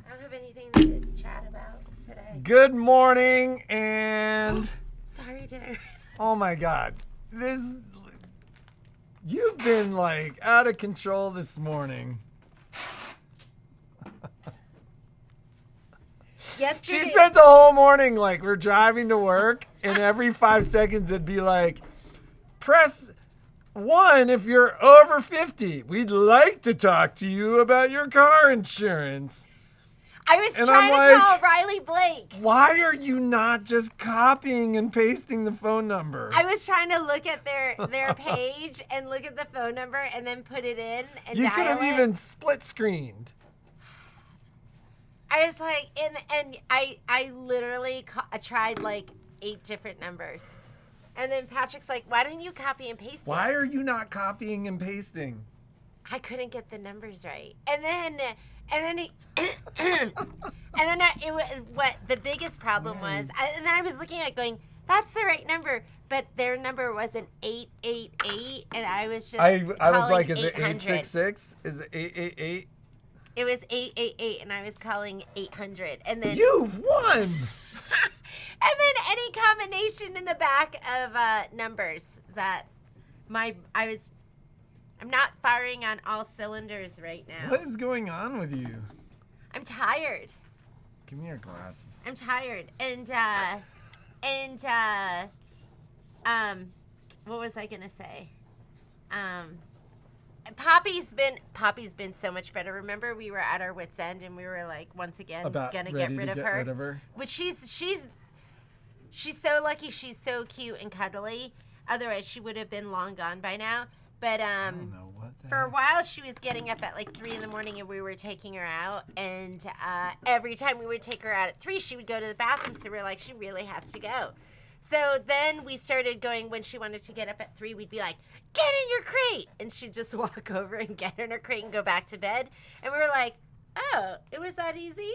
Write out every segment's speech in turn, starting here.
I don't have anything to chat about today. Good morning, and Sorry, did I? oh my God, you've been like out of control this morning. Yesterday. She spent the whole morning like we're driving to work, and every 5 seconds it'd be like, press 1 if you're over 50. We'd like to talk to you about your car insurance. I was And trying I'm to like, call Riley Blake. Why are you not just copying and pasting the phone number? I was trying to look at their page and look at the phone number and then put it in and You dial could have it. even split screened. I was like, and I literally tried like 8 different numbers. And then Patrick's like, why don't you copy and paste Why it? are you not copying and pasting? I couldn't get the numbers right. And then it was what the biggest problem was. And then I was looking at it going, that's the right number, but their number was an 888, and I was just I was calling like, is it 800. 866? Is it 888? It was 888, and I was calling 800, and then You've won. and then any combination in the back of numbers that I'm not firing on all cylinders right now. What is going on with you? I'm tired. Give me your glasses. I'm tired. And what was I gonna say? Poppy's been so much better. Remember, we were at our wits' end, and we were like, once again, gonna get rid of her. Which she's so lucky. She's so cute and cuddly. Otherwise, she would have been long gone by now. But I don't know what the for a while, she was getting up at like 3 a.m, and we were taking her out. And every time we would take her out at 3, she would go to the bathroom. So we were like, she really has to go. So then we started going, when she wanted to get up at 3, we'd be like, get in your crate. And she'd just walk over and get in her crate and go back to bed. And we were like, oh, it was that easy?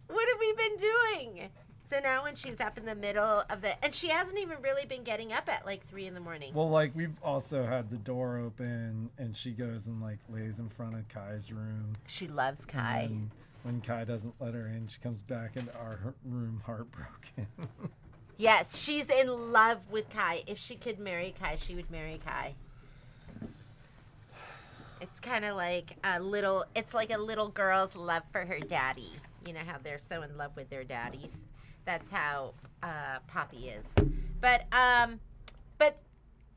What have we been doing? So now when she's up in the middle of and she hasn't even really been getting up at like 3 a.m. Well, like we've also had the door open, and she goes and like lays in front of Kai's room. She loves Kai. And when Kai doesn't let her in, she comes back into our room heartbroken. Yes, she's in love with Kai. If she could marry Kai, she would marry Kai. It's kind of like it's like a little girl's love for her daddy. You know how they're so in love with their daddies. That's how Poppy is. But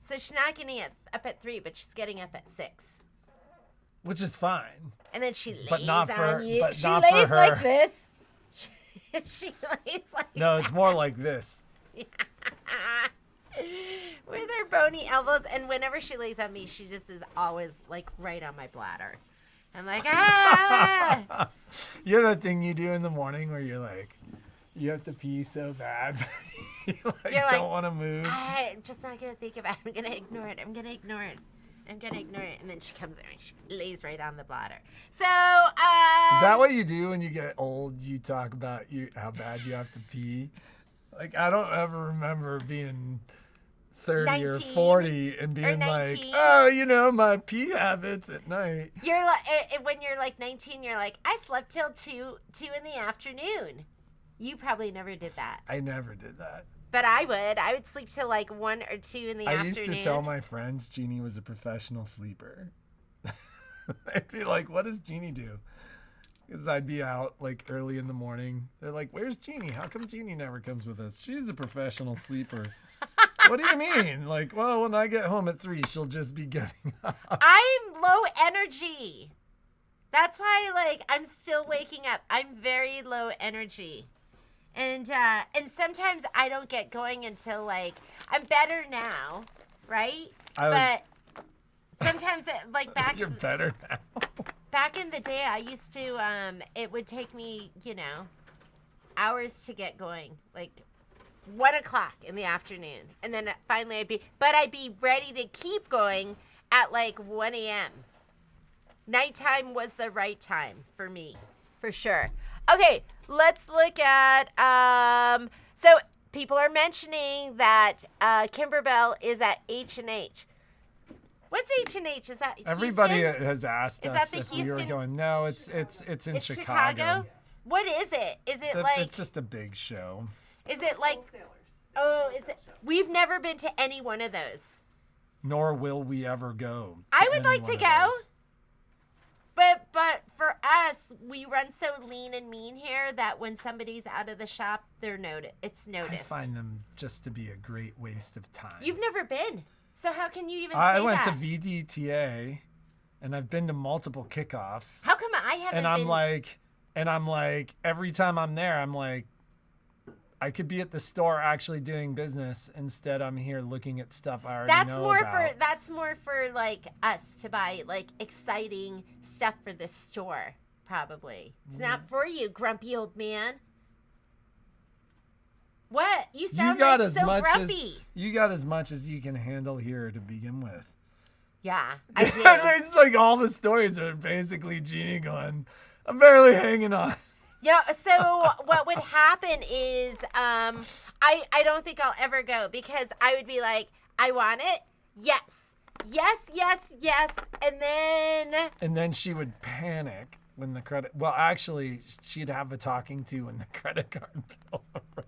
so she's not getting up at 3, but she's getting up at 6. Which is fine. And then she lays But not for- on you. but She not for lays her. like this. She lays like No, it's more like this. with her bony elbows. And whenever she lays on me, she just is always like right on my bladder. I'm like, ah! You know that thing you do in the morning where you're like, you have to pee so bad, but you don't want to move. I'm just not going to think about it. I'm going to ignore it. I'm going to ignore it. And then she comes in and she lays right on the bladder. So, Is that what you do when you get old? You talk about how bad you have to pee? Like, I don't ever remember being 30 or 40 and being like, oh, my pee habits at night. You're like, when you're like 19, you're like, I slept till 2 in the afternoon. You probably never did that. I never did that. But I would sleep till like 1 or 2 in the afternoon. I used to tell my friends Jeannie was a professional sleeper. They'd be like, what does Jeannie do? Because I'd be out like early in the morning. They're like, where's Jeannie? How come Jeannie never comes with us? She's a professional sleeper. What do you mean? Like, well, when I get home at 3, she'll just be getting up. I'm low energy. That's why, like, I'm still waking up. I'm very low energy. And sometimes I don't get going until, like, I'm better now, right? But sometimes, like, back... You're better now. Back in the day, I used to, it would take me, hours to get going. Like, 1 o'clock in the afternoon. And then finally I'd be ready to keep going at, like, 1 a.m. Nighttime was the right time for me, for sure. Okay, let's look at, so people are mentioning that Kimberbell is at H&H. What's H&H? Is that Houston? Everybody has asked Is us that the if we were Houston? going. No, it's in It's Chicago. What is it? Is it like? It's just a big show. Is it like? Oh, is it? We've never been to any one of those. Nor will we ever go. I would like any to one of go. those. But for us, we run so lean and mean here that when somebody's out of the shop, it's noticed. I find them just to be a great waste of time. You've never been, so how can you even say I went that? to VDTA, and I've been to multiple kickoffs. How come I haven't And been? I'm like, every time I'm there, I'm like, I could be at the store actually doing business. Instead, I'm here looking at stuff I already know about. That's more for like us to buy like exciting stuff for the store. Probably it's not for you, grumpy old man. What? You sound like so grumpy. You got as much as you can handle here to begin with. Yeah, I do. It's like all the stories are basically Jeannie going, I'm barely hanging on. Yeah, so what would happen is I don't think I'll ever go because I would be like, I want it. Yes. Yes, yes, yes. And then she would panic when the credit, well, actually, she'd have a talking to when the credit card bill arrived.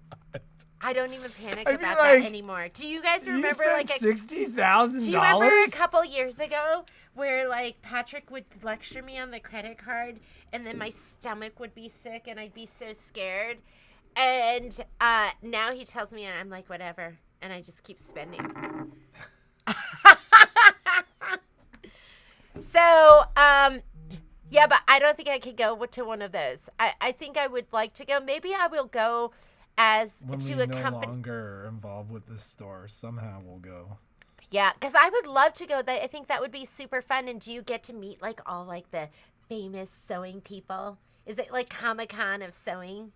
I don't even panic I'd be about like, that anymore. Do you guys remember you like spent $60,000? Do you remember a couple years ago where like Patrick would lecture me on the credit card and then my stomach would be sick and I'd be so scared? And now he tells me and I'm like, whatever. And I just keep spending. So, yeah, but I don't think I could go to one of those. I think I would like to go. Maybe I will go when to we a no company. longer are involved with this store, somehow we'll go. Yeah, because I would love to go. I think that would be super fun. And do you get to meet like all like the famous sewing people? Is it like Comic-Con of sewing?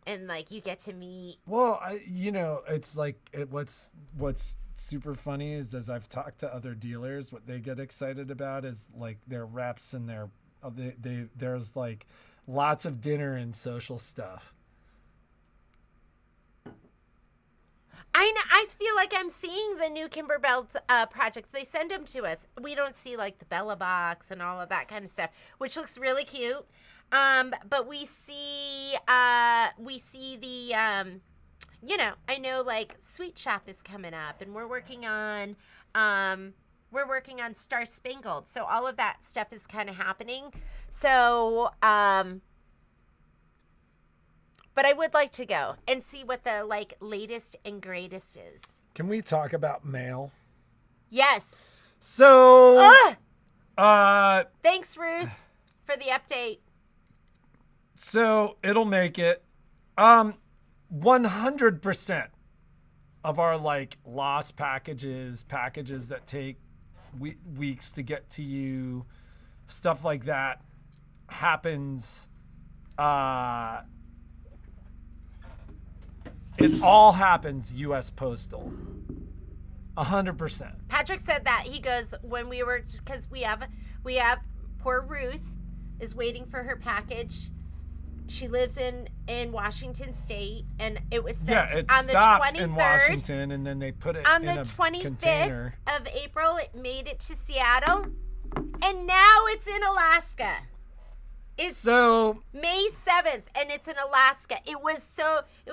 And like you get to meet. Well, it's like what's super funny is as I've talked to other dealers, what they get excited about is like their reps and there's like lots of dinner and social stuff. I feel like I'm seeing the new Kimberbell projects. They send them to us. We don't see like the Bella box and all of that kind of stuff, which looks really cute. But we see the I know like Sweet Shop is coming up, and we're working on Star Spangled. So all of that stuff is kind of happening. So but I would like to go and see what the like latest and greatest is. Can we talk about mail? Yes. So thanks, Ruth, for the update. So it'll make it 100% of our like lost packages that take weeks to get to you, stuff like that happens. It all happens U.S. Postal. 100%. Patrick said that. He goes, when we were, because we have poor Ruth is waiting for her package. She lives in Washington State, and it was sent it on the stopped 23rd. in Washington, and then they put it on in the a 25th container. of April. It made it to Seattle, and now it's in Alaska. It's So May 7th, and it's in Alaska. It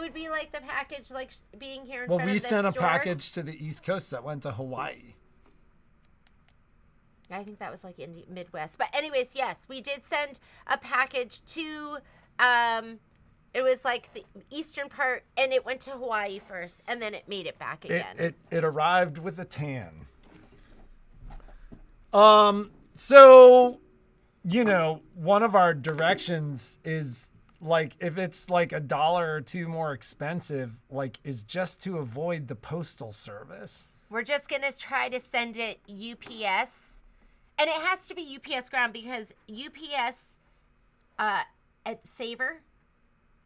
would be like the package like being here in front of we the sent a store. package to the East Coast that went to Hawaii. I think that was like in the Midwest. But anyways, yes, we did send a package to it was like the eastern part, and it went to Hawaii first, and then it made it back again. It arrived with a tan. So, one of our directions is like if it's like $1 or $2 more expensive, like is just to avoid the postal service. We're just gonna try to send it UPS, and it has to be UPS ground because UPS at Saver,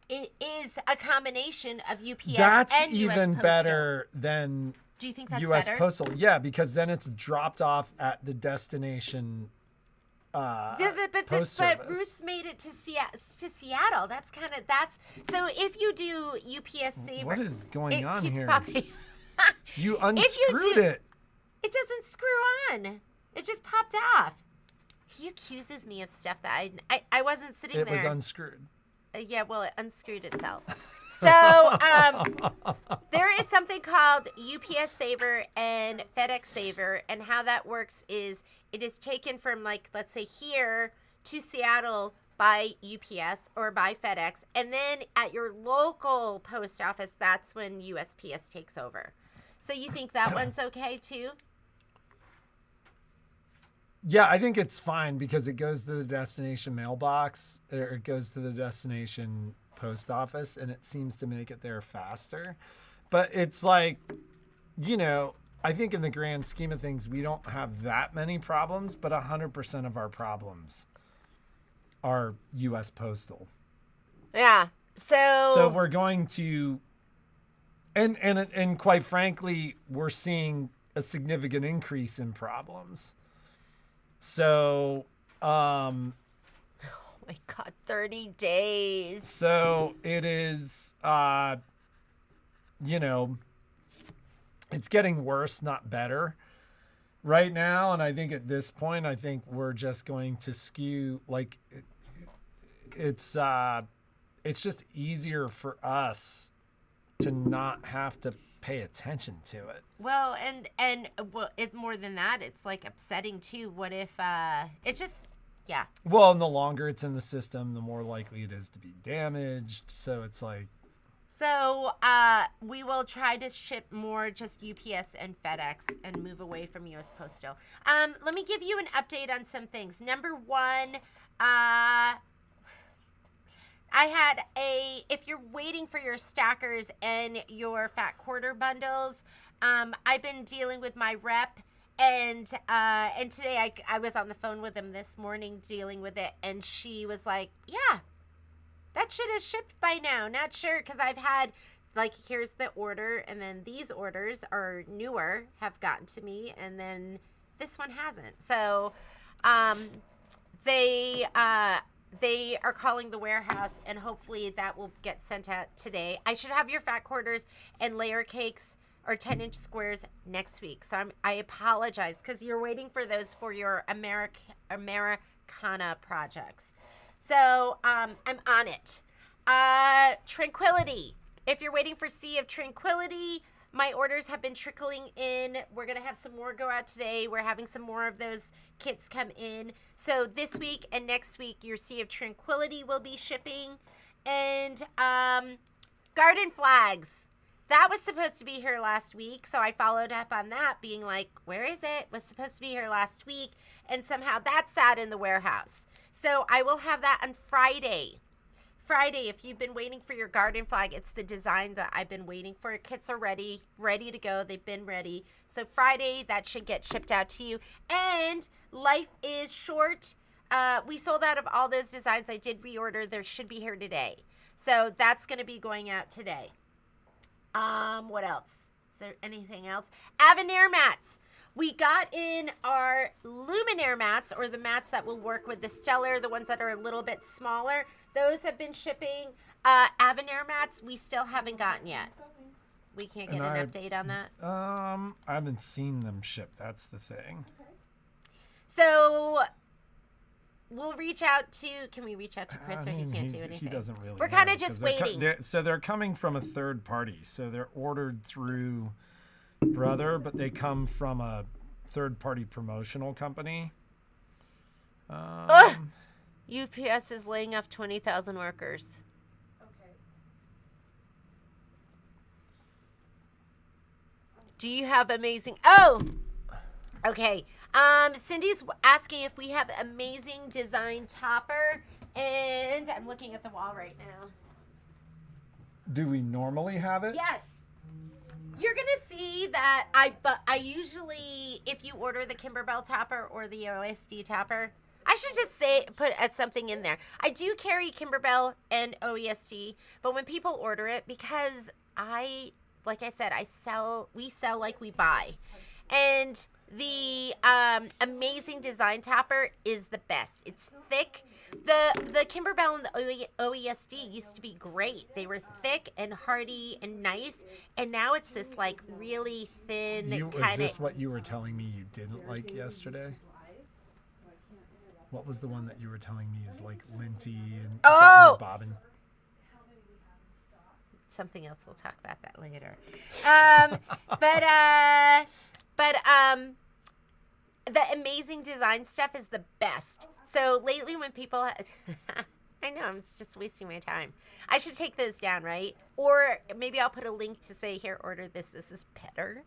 it is a combination of UPS That's and US even Postal. Better than Do you think that's U.S. better? Postal. Yeah, because then it's dropped off at the destination. But service. Ruth's made it to Seattle. So if you do UPS Saver, What is going on keeps here? popping. You unscrewed it. It doesn't screw on. It just popped off. He accuses me of stuff that I wasn't sitting there. It was unscrewed. Yeah, well, it unscrewed itself. So there is something called UPS Saver and FedEx Saver, and how that works is it is taken from, like, let's say here to Seattle by UPS or by FedEx, and then at your local post office, that's when USPS takes over. So you think that one's okay too? Yeah, I think it's fine because it goes to the destination mailbox, or it goes to the destination post office, and it seems to make it there faster. But it's like, you know, I think in the grand scheme of things, we don't have that many problems, but 100% of our problems are U.S. Postal. Yeah. So we're going to, and quite frankly, we're seeing a significant increase in problems. So, oh my God, 30 days. So it is, you know, it's getting worse, not better right now. And I think at this point, I think we're just going to skew, like, it's just easier for us to not have to pay attention to it. Well, and well, it's more than that. It's like upsetting too. What if it just, yeah. Well, and the longer it's in the system, the more likely it is to be damaged. So it's like. So we will try to ship more just UPS and FedEx and move away from US Postal. Let me give you an update on some things. Number one, I had if you're waiting for your stackers and your fat quarter bundles, I've been dealing with my rep, and today I was on the phone with him this morning dealing with it, and she was like, yeah, that should have shipped by now. Not sure, because I've had, like, here's the order, and then these orders are newer, have gotten to me, and then this one hasn't. So they are calling the warehouse, and hopefully that will get sent out today. I should have your fat quarters and layer cakes or 10-inch squares next week. So I apologize, because you're waiting for those for your Americana projects. So I'm on it. Tranquility. If you're waiting for Sea of Tranquility, my orders have been trickling in. We're going to have some more go out today. We're having some more of those kits come in. So this week and next week, your Sea of Tranquility will be shipping. And garden flags. That was supposed to be here last week. So I followed up on that, being like, where is it? Was supposed to be here last week. And somehow that sat in the warehouse. So I will have that on Friday. Friday, if you've been waiting for your garden flag, it's the design that I've been waiting for. Kits are ready to go. They've been ready. So Friday, that should get shipped out to you. And life is short. We sold out of all those designs. I did reorder. They should be here today. So that's going to be going out today. What else? Is there anything else? Avenir mats. We got in our Luminaire mats, or the mats that will work with the Stellar, the ones that are a little bit smaller. Those have been shipping. Avenir mats, we still haven't gotten yet. We can't get an update on that. I haven't seen them ship. That's the thing. Okay. So we'll reach out to. Can we reach out to Chris, or he can't do anything? He doesn't really. We're kind of just waiting. They're coming from a third party. So they're ordered through Brother, but they come from a third party promotional company. UPS is laying off 20,000 workers. Okay. Do you have amazing? Oh, okay. Cindy's asking if we have amazing design topper, and I'm looking at the wall right now. Do we normally have it? Yes. You're gonna see that I usually, if you order the Kimberbell topper or the OSD topper, I should just put something in there. I do carry Kimberbell and OESD, but when people order it, because like I said, we sell like we buy. And the amazing design topper is the best. It's thick. The Kimberbell and the OESD used to be great. They were thick and hearty and nice, and now it's this like really thin kind of. Is this what you were telling me you didn't like yesterday? What was the one that you were telling me is like linty and Oh! bobbin? Something else. We'll talk about that later. But the amazing design stuff is the best. So lately when people, I know I'm just wasting my time. I should take those down, right? Or maybe I'll put a link to say, here, order this. This is better.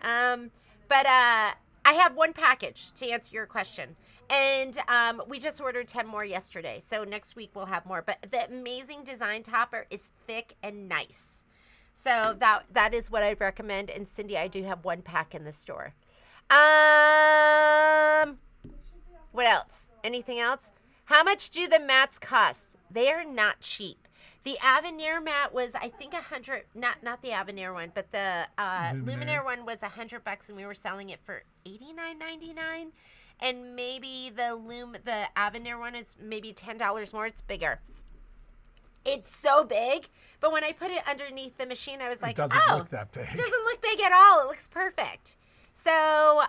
But I have one package to answer your question. And we just ordered 10 more yesterday. So next week we'll have more. But the amazing design topper is thick and nice. So that is what I'd recommend. And Cindy, I do have one pack in the store. What else? Anything else? How much do the mats cost? They are not cheap. The Avenir mat was, I think, $100. Not the Avenir one, but the Luminaire one was $100, and we were selling it for $89.99. And maybe the Avenir one is maybe $10 more. It's bigger. It's so big, but when I put it underneath the machine, I was like, it doesn't look that big. It doesn't look big at all. It looks perfect. So,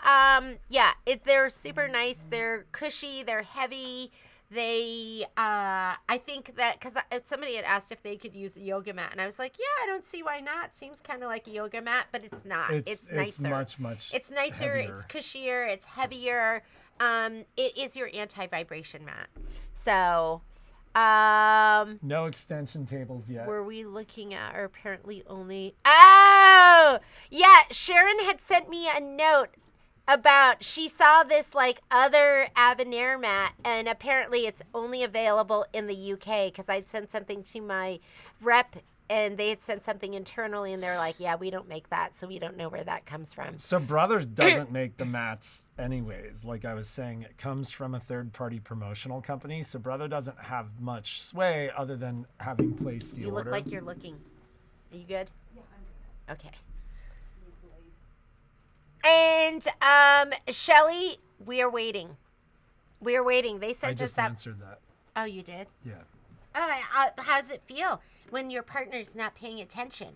yeah, they're super nice. They're cushy. They're heavy. They, I think that, because somebody had asked if they could use a yoga mat, and I was like, yeah, I don't see why not. Seems kind of like a yoga mat, but it's not. It's nicer. It's much It's nicer. Heavier. It's cushier. It's heavier. It is your anti-vibration mat. So, no extension tables yet. were we looking at, or apparently only, oh, yeah, Sharon had sent me a note about, she saw this like other Avenir mat, and apparently it's only available in the UK, because I'd sent something to my rep and they had sent something internally, and they're like, yeah, we don't make that, so we don't know where that comes from. So Brothers doesn't make the mats anyways. Like I was saying, it comes from a third-party promotional company, so Brother doesn't have much sway other than having placed the You order. look like you're looking. Are you good? Yeah, I'm good. Okay. And Shelly, we are waiting. We are waiting. They I sent us just that. answered that. Oh, you did? Yeah. Oh, how does it feel when your partner's not paying attention?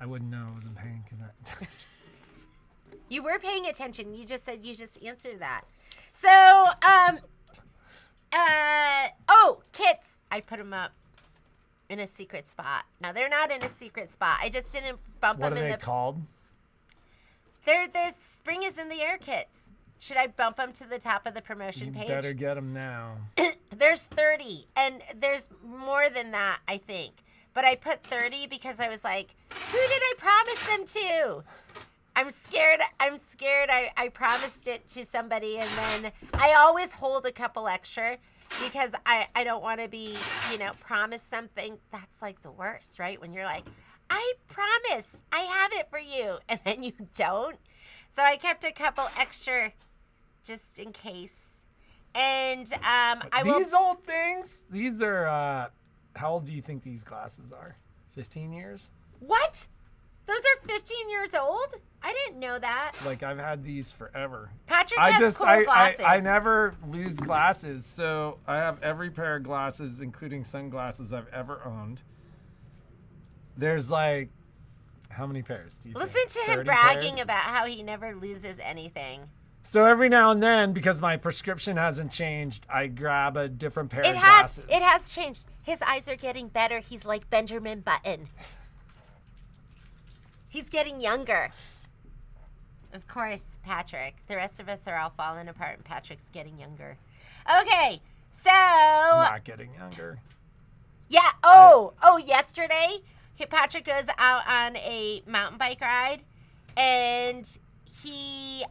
I wouldn't know. I wasn't paying attention. You were paying attention. You just said you just answered that. So, oh, kits. I put them up in a secret spot. Now, they're not in a secret spot. I just didn't bump What are them in they called? They're the Spring is in the Air kits. Should I bump them to the top of the promotion You page? better get them now. There's 30, and there's more than that, I think. But I put 30 because I was like, who did I promise them to? I'm scared. I promised it to somebody, and then I always hold a couple extra because I don't want to be, promise something. That's like the worst, right? When you're like, I promise I have it for you, and then you don't. So I kept a couple extra just in case. And These old things? These are, how old do you think these glasses are? 15 years? What? Those are 15 years old? I didn't know that. Like, I've had these forever. Patrick has cool glasses. I never lose glasses, so I have every pair of glasses, including sunglasses I've ever owned. There's like, how many pairs do you Listen think? to him 30 bragging pairs? about how he never loses anything. So every now and then, because my prescription hasn't changed, I grab a different pair of glasses. It has changed. His eyes are getting better. He's like Benjamin Button. He's getting younger. Of course, Patrick. The rest of us are all falling apart, and Patrick's getting younger. Okay, so... Not getting younger. Yeah, yesterday, Patrick goes out on a mountain bike ride, and he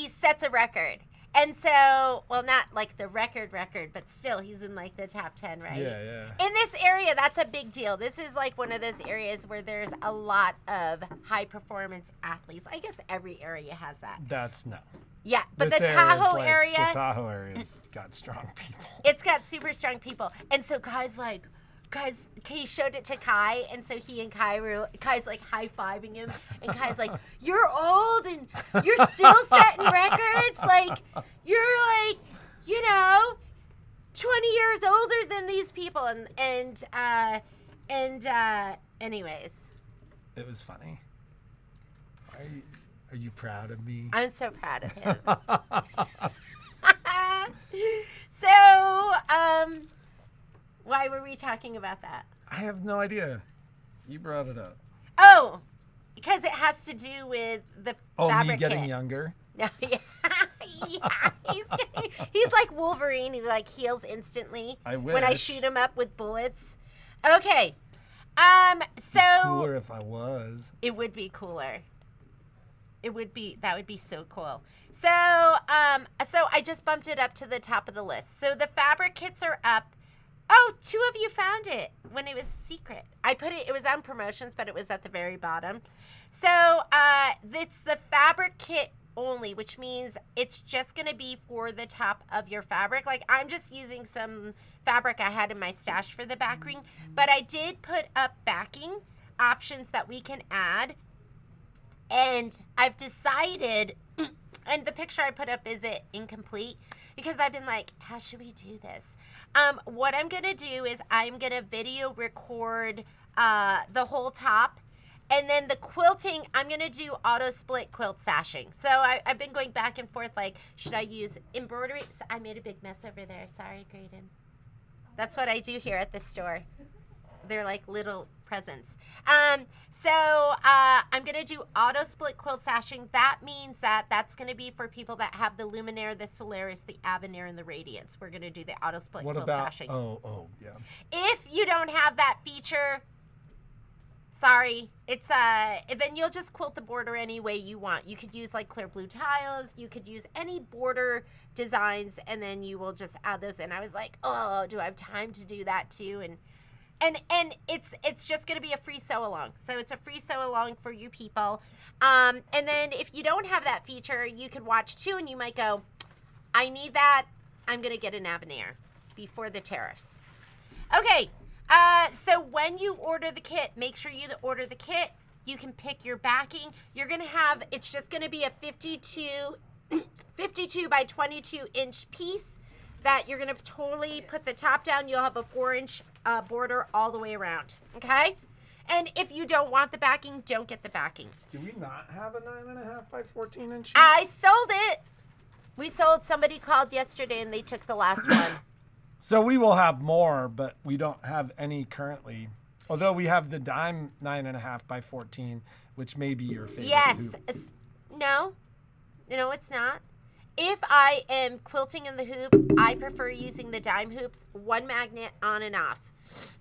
sets a record. And so, well, not like the record, but still, he's in like the top 10, right? Yeah. In this area, that's a big deal. This is like one of those areas where there's a lot of high performance athletes. I guess every area has that. No. Yeah, but This the area is Tahoe like- area, The Tahoe area's got strong people. it's got super strong people. And so he showed it to Kai, and so he and Kai's like high-fiving him, and Kai's like, you're old and you're still setting records, like you're like 20 years older than these people, and anyways, It was funny. Are you proud of me? I'm so proud of him. So, why were we talking about that? I have no idea. You brought it up. Oh, because it has to do with the Oh, fabric me getting kit. younger? No, yeah. Yeah, he's like Wolverine. He like heals instantly I when I wish. shoot him up with bullets. Okay. So Cooler if I was. it would be cooler. That would be so cool. So I just bumped it up to the top of the list. So the fabric kits are up. Oh, 2 of you found it when it was secret. It was on promotions, but it was at the very bottom. So it's the fabric kit only, which means it's just going to be for the top of your fabric. Like, I'm just using some fabric I had in my stash for the back ring, but I did put up backing options that we can add. And I've decided, and the picture I put up is it incomplete, because I've been like, how should we do this? What I'm going to do is I'm going to video record the whole top. And then the quilting, I'm going to do auto split quilt sashing. So I've been going back and forth, like, should I use embroidery? I made a big mess over there. Sorry, Graydon. That's what I do here at the store. They're like little presents. So I'm going to do auto split quilt sashing. That means that's going to be for people that have the Luminaire, the Solaris, the Avenir, and the Radiance. We're going to do the auto split What quilt about? sashing. Oh, yeah. If you don't have that feature, sorry, it's then you'll just quilt the border any way you want. You could use like clear blue tiles, you could use any border designs, and then you will just add those in. I was like, oh, do I have time to do that too? And it's just gonna be a free sew along. So it's a free sew along for you people. And then if you don't have that feature, you could watch too, and you might go, I need that. I'm gonna get an Avenir before the tariffs. Okay. So when you order the kit, make sure you order the kit. You can pick your backing. You're going to have, it's just going to be a 52 by 22 inch piece that you're going to totally put the top down. You'll have a 4-inch border all the way around. Okay. And if you don't want the backing, don't get the backing. Do we not have a 9.5 by 14 inch? I sold it. Somebody called yesterday and they took the last one. So we will have more, but we don't have any currently. Although we have the dime 9.5 by 14, which may be your favorite. Yes. hoop. No, it's not. If I am quilting in the hoop, I prefer using the dime hoops, one magnet on and off.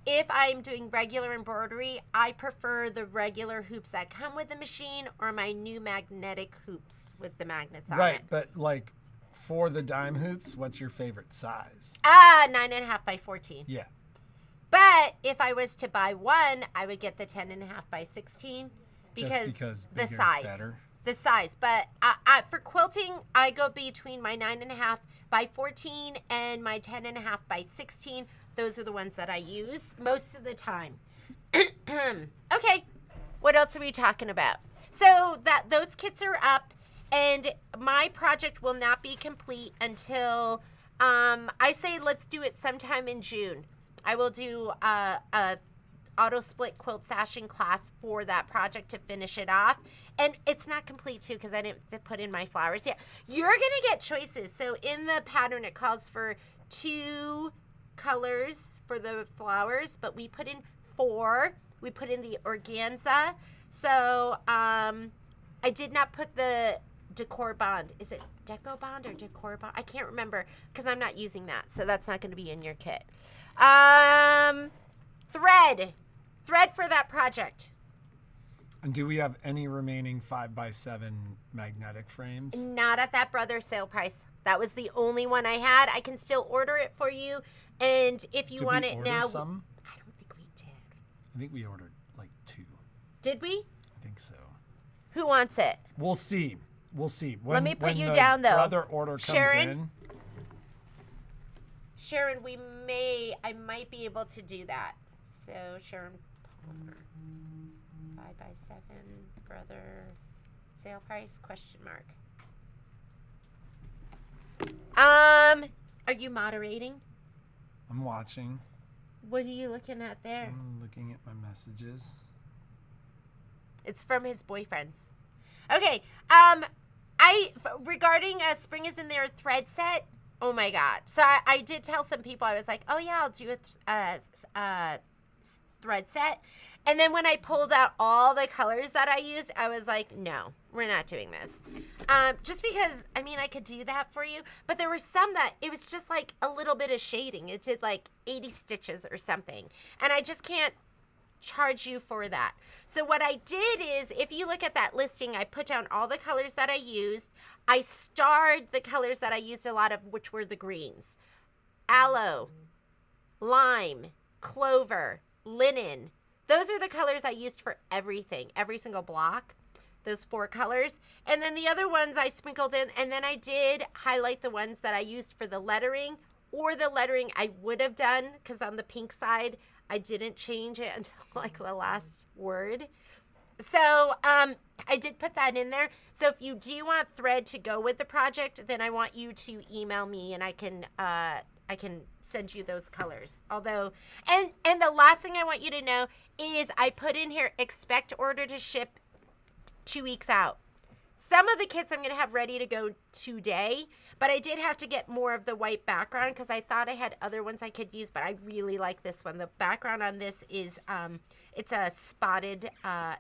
If I'm doing regular embroidery, I prefer the regular hoops that come with the machine or my new magnetic hoops with the magnets on it. Right, but like for the dime hoops, what's your favorite size? 9.5 by 14. Yeah. But if I was to buy one, I would get the 10.5 by 16 Just because the bigger is size. better. The size. But for quilting, I go between my 9.5 by 14 and my 10.5 by 16. Those are the ones that I use most of the time. Okay, what else are we talking about? So those kits are up, and my project will not be complete until I say let's do it sometime in June. I will do a auto split quilt sashing class for that project to finish it off. And it's not complete too because I didn't put in my flowers yet. You're gonna get choices. So in the pattern it calls for 2 colors for the flowers, but we put in 4. We put in the organza. So I did not put the decor bond. Is it deco bond or decor bond? I can't remember because I'm not using that. So that's not going to be in your kit. Thread for that project. And do we have any remaining 5x7 magnetic frames? Not at that brother sale price. That was the only one I had. I can still order it for you. And if you want it now. Some? I don't think we did. I think we ordered like 2. Did we? I think so. Who wants it? We'll see. We'll see. Let me put you the down, though. Brother order comes Sharon? in. Sharon, I might be able to do that. So, Sharon Palmer, 5x7, brother, sale price, question mark. Are you moderating? I'm watching. What are you looking at there? I'm looking at my messages. It's from his boyfriends. Okay. Regarding Spring is in There thread set. Oh my God. So I did tell some people, I was like, oh yeah, I'll do a thread set. And then when I pulled out all the colors that I used, I was like, no, we're not doing this. Just because, I mean, I could do that for you. But there were some that it was just like a little bit of shading. It did like 80 stitches or something. And I just can't charge you for that. So what I did is, if you look at that listing, I put down all the colors that I used. I starred the colors that I used a lot of, which were the greens. Aloe, lime, clover, linen. Those are the colors I used for everything, every single block, those 4 colors. And then the other ones I sprinkled in, and then I did highlight the ones that I used for the lettering, or the lettering I would have done, because on the pink side, I didn't change it until like the last word. So I did put that in there. So if you do want thread to go with the project, then I want you to email me, and I can send you those colors. Although, and the last thing I want you to know is I put in here, expect order to ship 2 weeks out. Some of the kits I'm going to have ready to go today, but I did have to get more of the white background because I thought I had other ones I could use, but I really like this one. The background on this is, it's a spotted,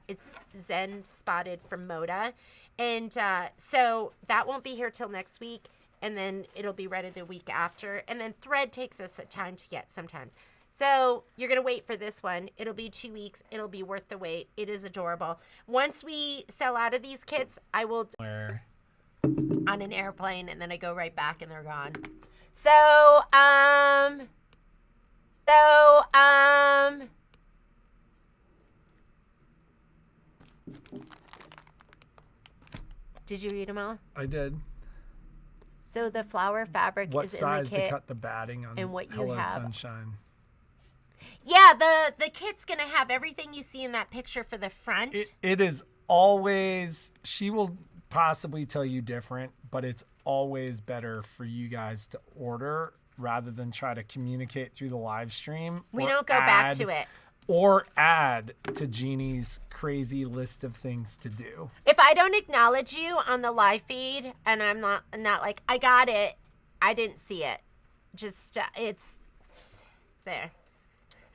it's Zen spotted from Moda. And so that won't be here till next week, and then it'll be ready the week after. And then thread takes us time to get sometimes. So you're going to wait for this one. It'll be 2 weeks. It'll be worth the wait. It is adorable. Once we sell out of these kits, I will on an airplane, and then I go right back and they're gone. So, did you read them all? I did. So the flower fabric What is in size the kit. to cut the batting on and what you Hello have. Sunshine? Yeah, the kit's going to have everything you see in that picture for the front. It is always, she will possibly tell you different, but it's always better for you guys to order rather than try to communicate through the live stream. We don't go back to it. Or add to Jeannie's crazy list of things to do. If I don't acknowledge you on the live feed, and I'm not like, I got it, I didn't see it. Just, it's there.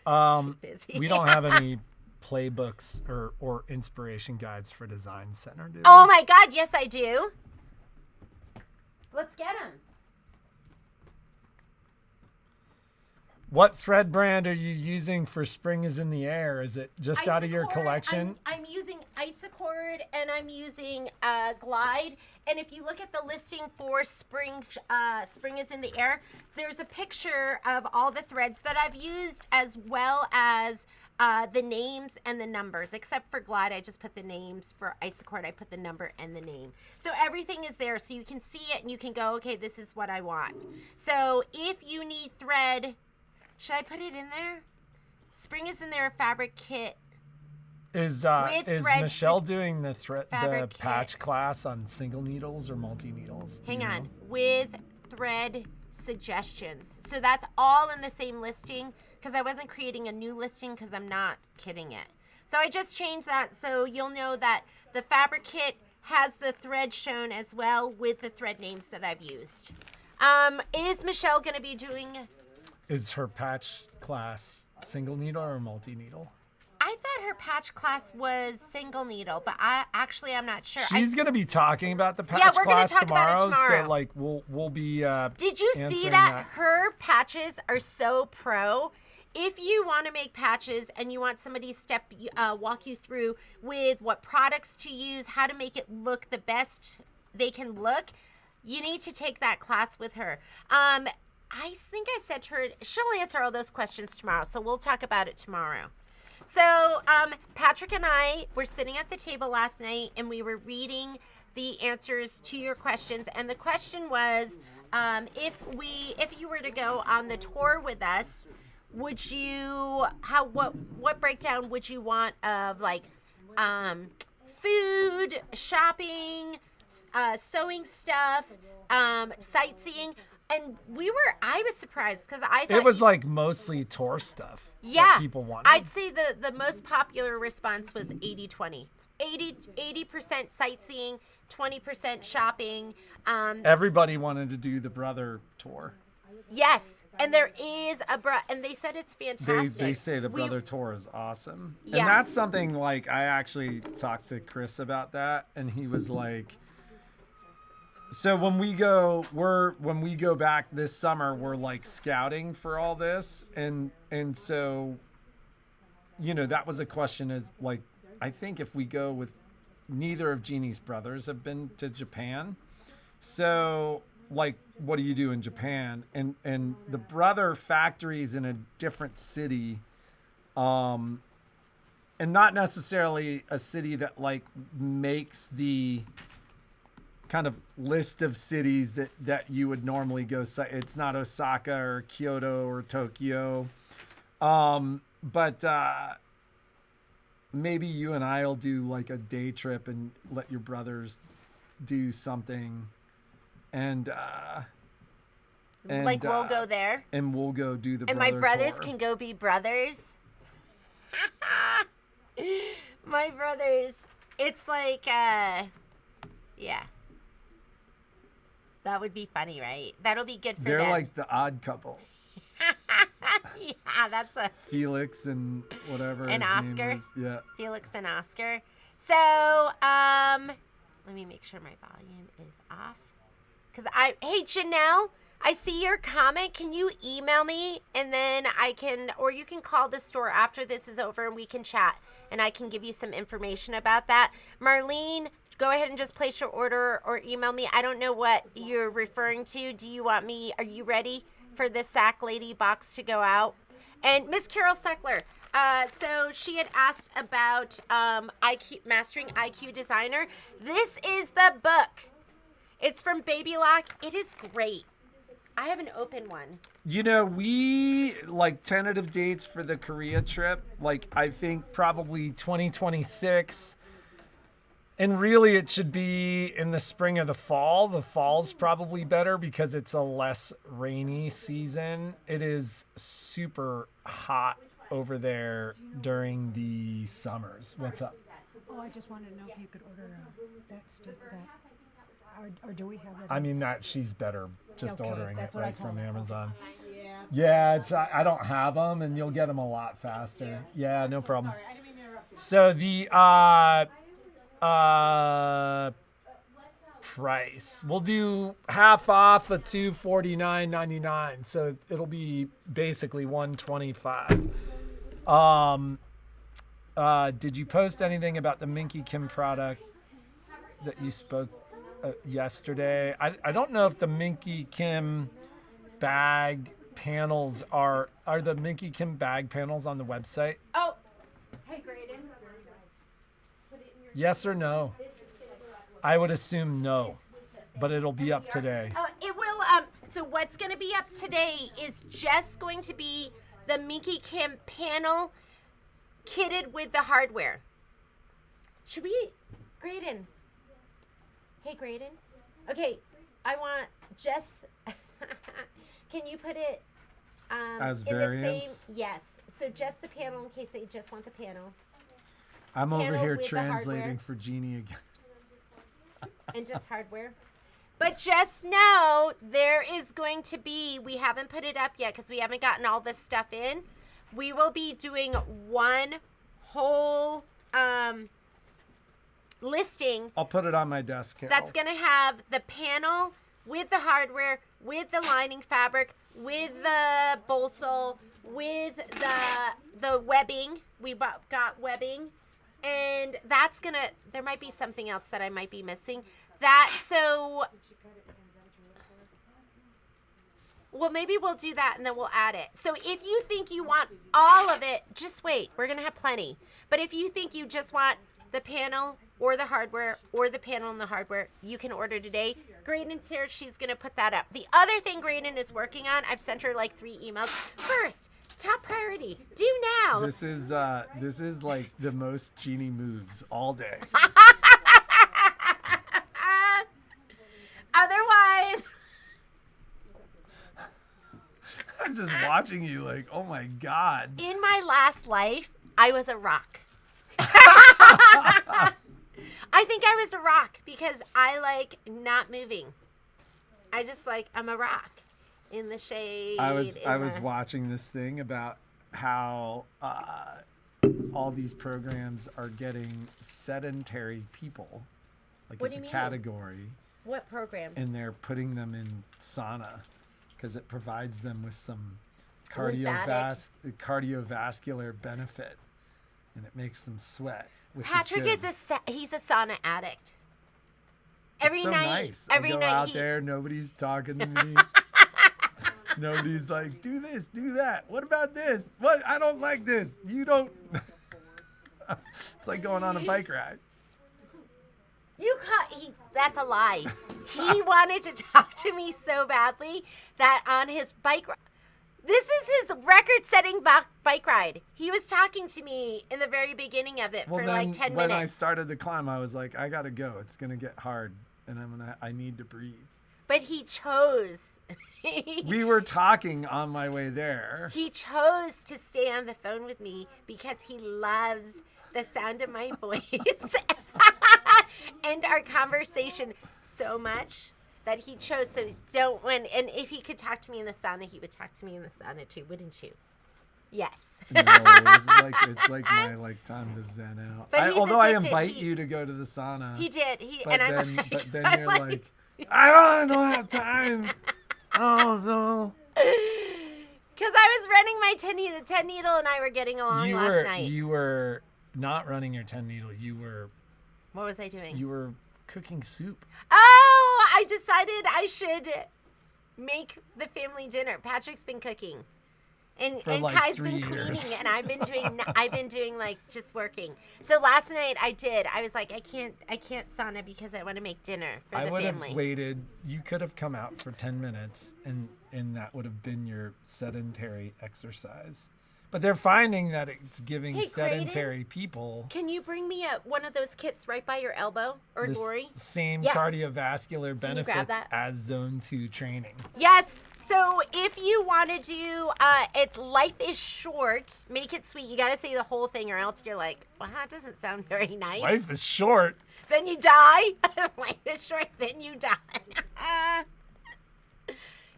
Too busy. We don't have any playbooks or inspiration guides for Design Center, do we? Oh my God, yes I do. Let's get them. What thread brand are you using for Spring is in the Air? Is it just out of your collection? I'm using Isacord, and I'm using Glide. And if you look at the listing for Spring is in the Air, there's a picture of all the threads that I've used, as well as the names and the numbers. Except for Glide, I just put the names. For Isacord, I put the number and the name. So everything is there, so you can see it and you can go, okay, this is what I want. So if you need thread, should I put it in there? Spring is in There fabric kit. Is Michelle doing the patch class on single needles or multi needles? Hang on. With thread suggestions. So that's all in the same listing, because I wasn't creating a new listing because I'm not kitting it. So I just changed that so you'll know that the fabric kit has the thread shown as well with the thread names that I've used. Is Michelle going to be doing... Is her patch class single needle or multi needle? I thought her patch class was single needle, but I'm not sure. She's gonna be talking about the patch class tomorrow, so like we'll be. Did you see that? Her patches are so pro. If you want to make patches and you want somebody to walk you through with what products to use, how to make it look the best they can look, you need to take that class with her. I think I said to her, she'll answer all those questions tomorrow, so we'll talk about it tomorrow. So Patrick and I were sitting at the table last night, and we were reading the answers to your questions. And the question was, if you were to go on the tour with us, would you what breakdown would you want of like food, shopping, sewing stuff, sightseeing? And I was surprised because I thought it was like mostly tour stuff. Yeah. That people wanted. I'd say the most popular response was 80-20. 80% sightseeing, 20% shopping. Everybody wanted to do the brother tour. Yes, and there is and they said it's fantastic. They say the brother tour is awesome. Yeah. And that's something like I actually talked to Chris about that, and he was like, so when we go back this summer, we're like scouting for all this, and so that was a question is like, I think if we go with neither of Jeannie's brothers have been to Japan, so like, what do you do in Japan? And the brother factory's in a different city, and not necessarily a city that like makes the kind of list of cities that you would normally go. It's not Osaka or Kyoto or Tokyo, but maybe you and I'll do like a day trip and let your brothers do something. And like we'll go there, and we'll go do the. And brother my brothers tour. can go be brothers. My brothers, it's like, yeah, that would be funny, right? That'll be good for them. They're like the odd couple. Yeah, that's a Felix and whatever. And his Oscar. name is. Yeah. Felix and Oscar. So, let me make sure my volume is off. Hey, Janelle, I see your comment. Can you email me? And then or you can call the store after this is over and we can chat. And I can give you some information about that. Marlene, go ahead and just place your order or email me. I don't know what you're referring to. Are you ready for this Sack Lady box to go out? And Miss Carol Seckler, so she had asked about Mastering IQ Designer. This is the book. It's from Baby Lock. It is great. I have an open one. We like tentative dates for the Korea trip. Like I think probably 2026. And really it should be in the spring or the fall. The fall's probably better because it's a less rainy season. It is super hot over there during the summers. What's up? Oh, I just wanted to know if you could order or do we have that? I mean, that she's better just Okay, ordering it that's what I right from thought. Amazon. Yeah, I don't have them, and you'll get them a lot faster. Yeah, no problem. Sorry, I didn't mean to interrupt you. So the price, we'll do half off of $249.99, so it'll be basically $125. Did you post anything about the Minky Kim product that you spoke yesterday? I don't know if the Minky Kim bag panels are the Minky Kim bag panels on the website. Oh, hey, Graydon. Yes or no? I would assume no, but it'll be up today. It will. So what's going to be up today is just going to be the Minky Kim panel kitted with the hardware. Should we, Graydon? Hey, Graydon. Okay, I want just. Can you put it As in variants? the same? Yes. So just the panel in case they just want the panel. I'm over Panel here with the translating hardware. for Jeannie again. And just hardware. But just know there is going to be, we haven't put it up yet because we haven't gotten all this stuff in. We will be doing one whole listing. I'll put it on my desk, Carol. That's going to have the panel with the hardware, with the lining fabric, with the bolsole, with the webbing. We got webbing. And that's going to, there might be something else that I might be missing. Well, maybe we'll do that and then we'll add it. So if you think you want all of it, just wait. We're going to have plenty. But if you think you just want the panel or the hardware or the panel and the hardware, you can order today. Graydon's here. She's going to put that up. The other thing Graydon is working on, I've sent her like 3 emails. First, top priority, do now. This is like the most Jeannie moves all day. Otherwise, I'm just watching you like, oh my God. in my last life, I was a rock. I think I was a rock because I like not moving. I'm a rock in the shade. I was watching this thing about how all these programs are getting sedentary people. Like, What it's do a you mean? category. What programs? And they're putting them in sauna because it provides them with some Lymphatic. cardiovascular benefit, and it makes them sweat. Which Patrick is he's a sauna addict. It's Every so night, nice. every I go night out he, there, nobody's talking to me. Nobody's like, do this, do that. What about this? What? I don't like this. You don't. It's like going on a bike ride. that's a lie. He wanted to talk to me so badly that on his bike ride, this is his record-setting bike ride. He was talking to me in the very beginning of it for like 10 when I minutes. started the climb, I was like, I gotta go. It's gonna get hard, and I need to breathe. But he chose. We were talking on my way there. He chose to stay on the phone with me because he loves the sound of my voice and our conversation so much that he chose. So and if he could talk to me in the sauna, he would talk to me in the sauna too, wouldn't you? Yes. No, it's like my time to zen out. But he's Although I addicted. invite you to go to the sauna. He did. But I'm then I'm you're like, I don't have time. Oh no. Because I was running my 10 needle and I were getting along last night. You were not running your 10 needle. What was I doing? You were cooking soup. Oh, I decided I should make the family dinner. Patrick's been cooking. And like Kai's 3 been cleaning, years. and I've been doing like just working. So last night I was like, I can't sauna because I want to make dinner for the I would family. have waited. You could have come out for 10 minutes, and that would have been your sedentary exercise. But they're finding that it's giving Hey, sedentary people Can you bring me one of those kits right by your elbow, or the Dory? same Yes. cardiovascular grab benefits that? as Zone 2 training. Yes. So if you want to do, life is short, make it sweet. You got to say the whole thing, or else you're like, well, that doesn't sound very nice. Life is short. Then you die. Life is short. Then you die.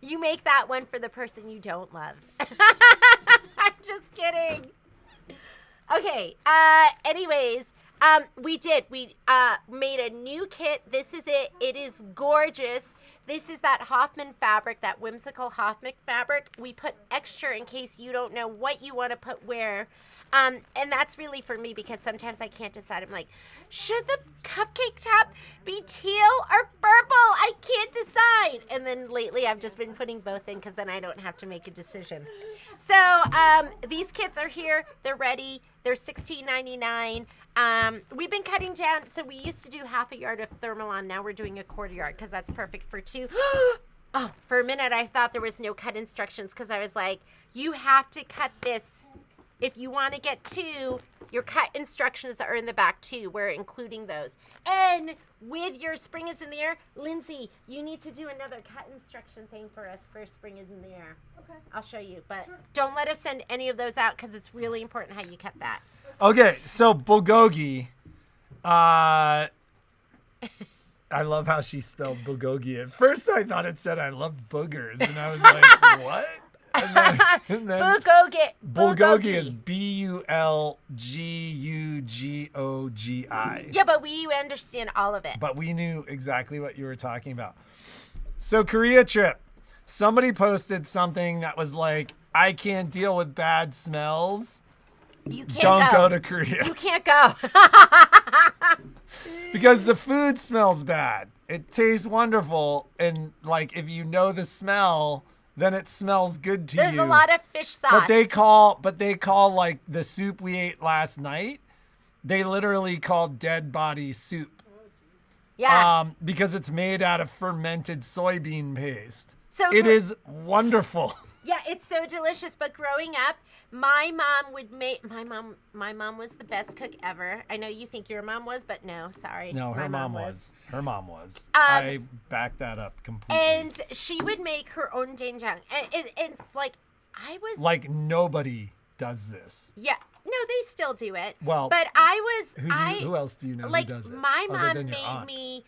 You make that one for the person you don't love. I'm just kidding. Okay. Anyways, we made a new kit. This is it. It is gorgeous. This is that Hoffman fabric, that whimsical Hoffman fabric. We put extra in case you don't know what you want to put where. And that's really for me because sometimes I can't decide. I'm like, should the cupcake top be teal or purple? I can't decide. And then lately I've just been putting both in because then I don't have to make a decision. So these kits are here. They're ready. They're $16.99. We've been cutting down. So we used to do half a yard of Thermalon. Now we're doing a quarter yard because that's perfect for 2. Oh, for a minute I thought there was no cut instructions because I was like, you have to cut this. If you want to get 2, your cut instructions are in the back too. We're including those. And with your spring is in the air, Lindsay, you need to do another cut instruction thing for us for spring is in the air. Okay. I'll show you. But don't let us send any of those out because it's really important how you cut that. Okay, so bulgogi. I love how she spelled bulgogi. At first I thought it said I love boogers, and I was like, what? And then bulgogi is Bulgugogi. Yeah, but we understand all of it. But we knew exactly what you were talking about. So Korea trip. Somebody posted something that was like, I can't deal with bad smells. You can't Don't go to Korea. You can't go. Because the food smells bad. It tastes wonderful. And like, if you know the smell, then it smells good to There's you. a lot of fish sauce. But they call like the soup we ate last night, they literally call dead body soup. Yeah. Because it's made out of fermented soybean paste. So it is wonderful. Yeah, it's so delicious. But growing up, my mom would make my mom was the best cook ever. I know you think your mom was, but no, sorry. No, her my mom was. Her mom was. I back that up completely. And she would make her own doenjang. And it's like I was like nobody does this. Yeah. no, they still do it. Well, but I was who else do you know like who does it? my other mom than your made aunt? me.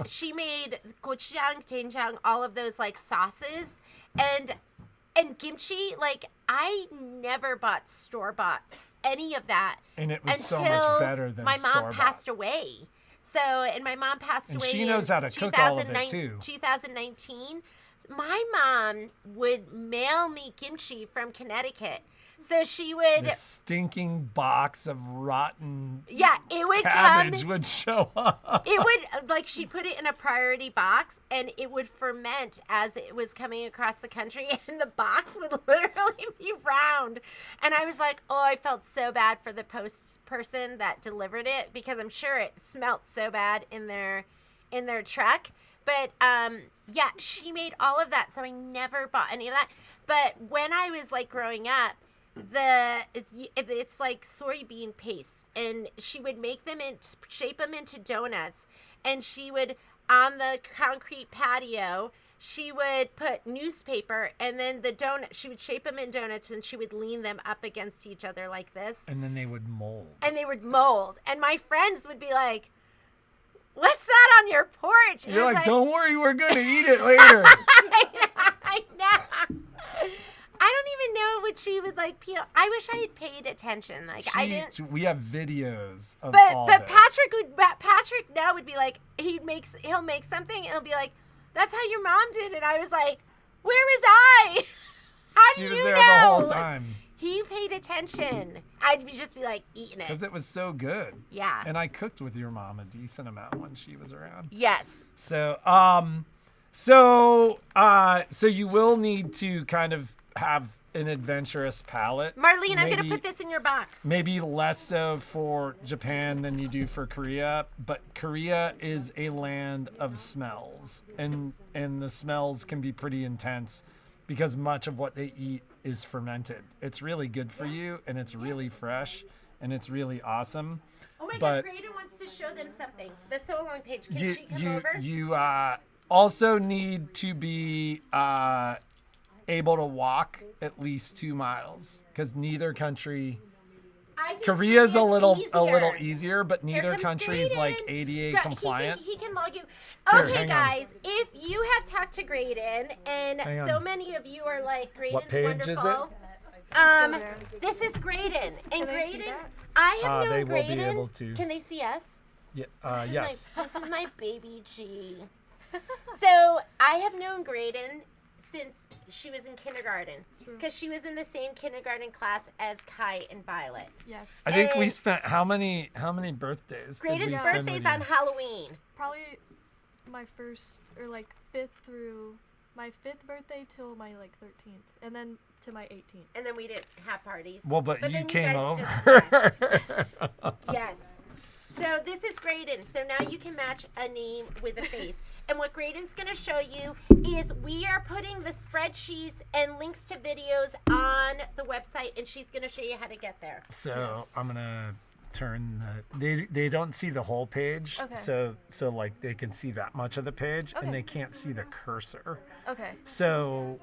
She made gochujang, doenjang, all of those like sauces, and kimchi. Like I never bought store bought any of that, And it was so until much better than my mom store-bought. passed away. So, and my mom passed And away. she knows in how to cook all of it, too. 2019. My mom would mail me kimchi from Connecticut. So she would, The stinking box of rotten yeah, it would cabbage come. would show up. It would, like, she'd put it in a priority box, and it would ferment as it was coming across the country, and the box would literally be round. And I was like, oh, I felt so bad for the post person that delivered it, because I'm sure it smelt so bad in their truck. But yeah, she made all of that, so I never bought any of that. But when I was like growing up, it's like soybean paste, and she would make them and shape them into donuts, and she would, on the concrete patio, she would put newspaper, and then the donut, she would shape them in donuts, and she would lean them up against each other like this, And then they would mold. and they would mold, and my friends would be like, what's that on your porch? And You're I was like, don't worry, we're going to eat it later. I know. I don't even know what she would like peel. I wish I had paid attention. Like I didn't. We have videos of But all but this. Patrick now would be like, he'll make something, and he'll be like, that's how your mom did it. I was like, where was I? How She did was you there know? the whole time. He paid attention. I'd just be like eating it. Because it was so good. Yeah. And I cooked with your mom a decent amount when she was around. Yes. So, so you will need to kind of have an adventurous palate. Marlene, I'm gonna Maybe- put this in your box. Maybe less so for Japan than you do for Korea, but Korea is a land of smells, and the smells can be pretty intense because much of what they eat is fermented. It's really good for you, and it's really fresh, and it's really awesome. Oh my But- God, Graydon wants to show them something. The So Long page. Can You she come you over? you also need to be able to walk at least 2 miles because neither country. I think Korea's a little easier. easier, but Here neither comes country is like Graydon. ADA Go- compliant. He can log you. Here, Okay, hang on. guys, if you have talked to Graydon, and Hang so on. many of you are like, Graydon's What page is it? wonderful. This is Graydon, and Can they see Graydon, that? I have known They will be Graydon. able to. Can they see us? Yeah, This is yes. this is my baby G. So I have known Graydon since she was in kindergarten, because she was in the same kindergarten class as Kai and Violet. Yes. I think we And- spent how many birthdays? did we Graydon's spend birthday's with you? on Halloween. Probably my first, or like my fifth birthday till my like 13th, and then to my 18th. And then we didn't have parties. Well, but then you came guys over. just met. Yes. So this is Graydon. So now you can match a name with a face. And what Graydon's going to show you is we are putting the spreadsheets and links to videos on the website, and she's going to show you how to get there. So Yes. I'm gonna turn they don't see the whole page. Okay. So like they can see that much of the page Okay. and they can't see the cursor. Okay. So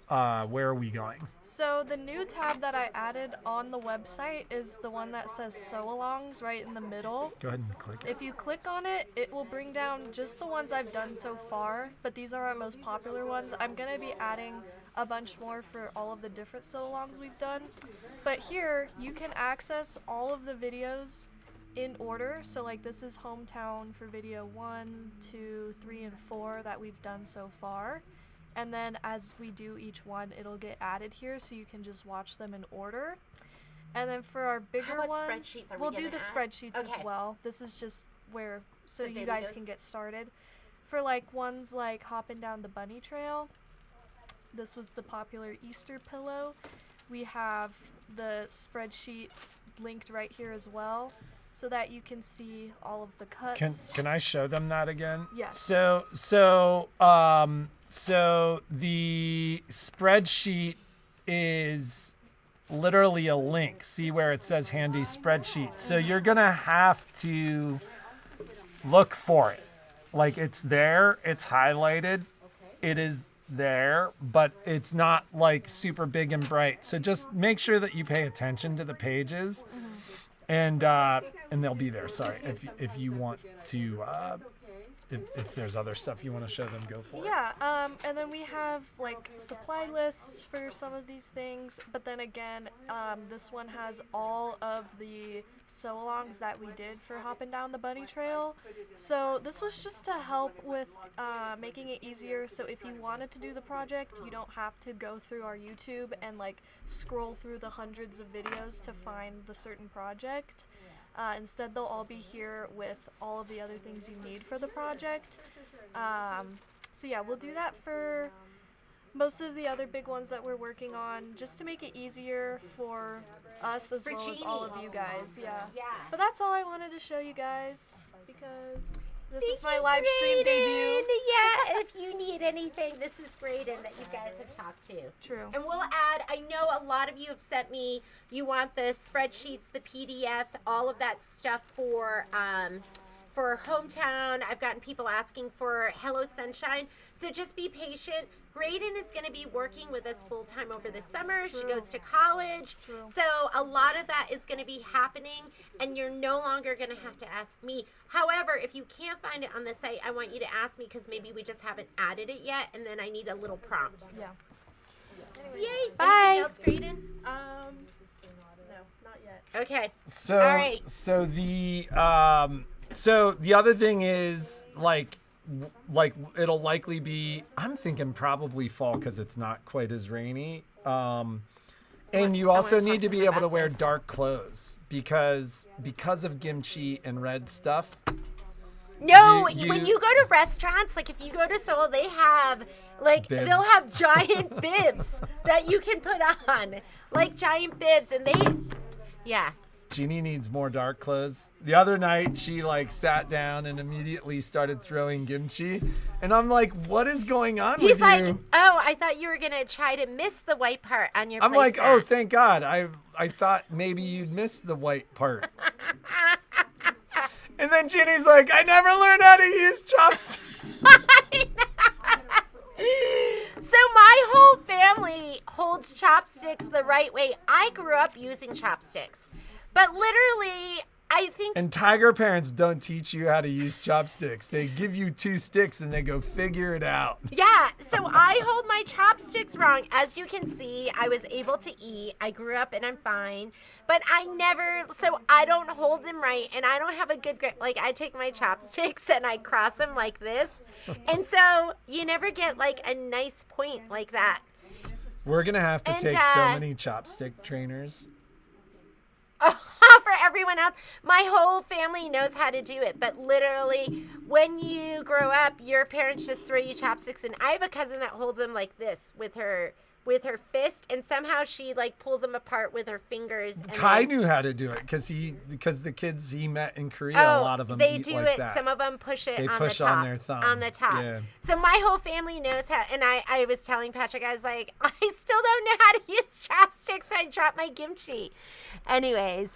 where are we going? So the new tab that I added on the website is the one that says sew-alongs right in the middle. Go ahead and click it. If you click on it, it will bring down just the ones I've done so far, but these are our most popular ones. I'm going to be adding a bunch more for all of the different sew-alongs we've done. But here, you can access all of the videos in order. So like this is hometown for video 1, 2, 3, and 4 that we've done so far. And then as we do each one, it'll get added here so you can just watch them in order. And then for our bigger about ones, spreadsheets? Are we we'll do gonna the add? spreadsheets Okay. as well. This is just where, so The you guys videos. can get started. For like ones like hopping down the bunny trail, this was the popular Easter pillow. We have the spreadsheet linked right here as well, so that you can see all of the cuts. Can I show them that again? Yes. So the spreadsheet is literally a link. See where it says handy spreadsheet. So you're gonna have to look for it. Like it's there, it's highlighted. It is there, but it's not like super big and bright. So just make sure that you pay attention to the pages, and they'll be there. Sorry, if you want to. If there's other stuff you want to show them, go for it. Yeah, and then we have like supply lists for some of these things, but then again, this one has all of the sew-alongs that we did for hopping down the bunny trail. So this was just to help with making it easier, so if you wanted to do the project, you don't have to go through our YouTube and like scroll through the hundreds of videos to find the certain project. Instead, they'll all be here with all of the other things you need for the project. So yeah, we'll do that for most of the other big ones that we're working on, just to make it easier for us as well as all of you guys. Yeah. But that's all I wanted to show you guys, because this is my live stream debut. Yeah, if you need anything, this is Graydon that you guys have talked to. True. And we'll add, I know a lot of you have sent me, you want the spreadsheets, the PDFs, all of that stuff for Hometown. I've gotten people asking for Hello Sunshine. So just be patient. Graydon is going to be working with us full time over the summer. True. She goes to college. True. So a lot of that is going to be happening, and you're no longer going to have to ask me. However, if you can't find it on the site, I want you to ask me, because maybe we just haven't added it yet, and then I need a little prompt. Yeah. Yay! Bye. Anything else, Graydon? No, not yet. Okay. So All right. so the other thing is like it'll likely be, I'm thinking probably fall, because it's not quite as rainy. And you also wanna need talk to be more able to about wear this. dark clothes because of Gimchi and red stuff. No, You- when you go to restaurants, like if you go to Seoul, they have like Bibs. they'll have giant bibs that you can put on, like giant bibs, and yeah. Jeannie needs more dark clothes. The other night, she like sat down and immediately started throwing kimchi, and I'm like, "What is going on He's with like, you?" oh, I thought you were gonna try to miss the white part on your. I'm like, "Oh, placemat." thank God! I thought maybe you'd miss the white part." And then Ginny's like, "I never learned how to use chopsticks." So my whole family holds chopsticks the right way. I grew up using chopsticks, but literally, I think. And tiger parents don't teach you how to use chopsticks. They give you 2 sticks and they go figure it out. Yeah, so I hold my chopsticks wrong. As you can see, I was able to eat. I grew up and I'm fine. But I don't hold them right, and I don't have a good grip. Like, I take my chopsticks and I cross them like this. And so you never get like a nice point like that. We're going to have to And, take so many chopstick trainers. For everyone else, my whole family knows how to do it, but literally when you grow up, your parents just throw you chopsticks. And I have a cousin that holds them like this with her fist, and somehow she like pulls them apart with her fingers. And Kai then- knew how to do it because the kids he met in Korea, a Oh, lot of them they eat do like it. that. Some of them push it They on push the top. on their thumb. On the top. Yeah. So my whole family knows how. And I was telling Patrick, I was like, I still don't know how to use chopsticks. I dropped my kimchi. Anyways,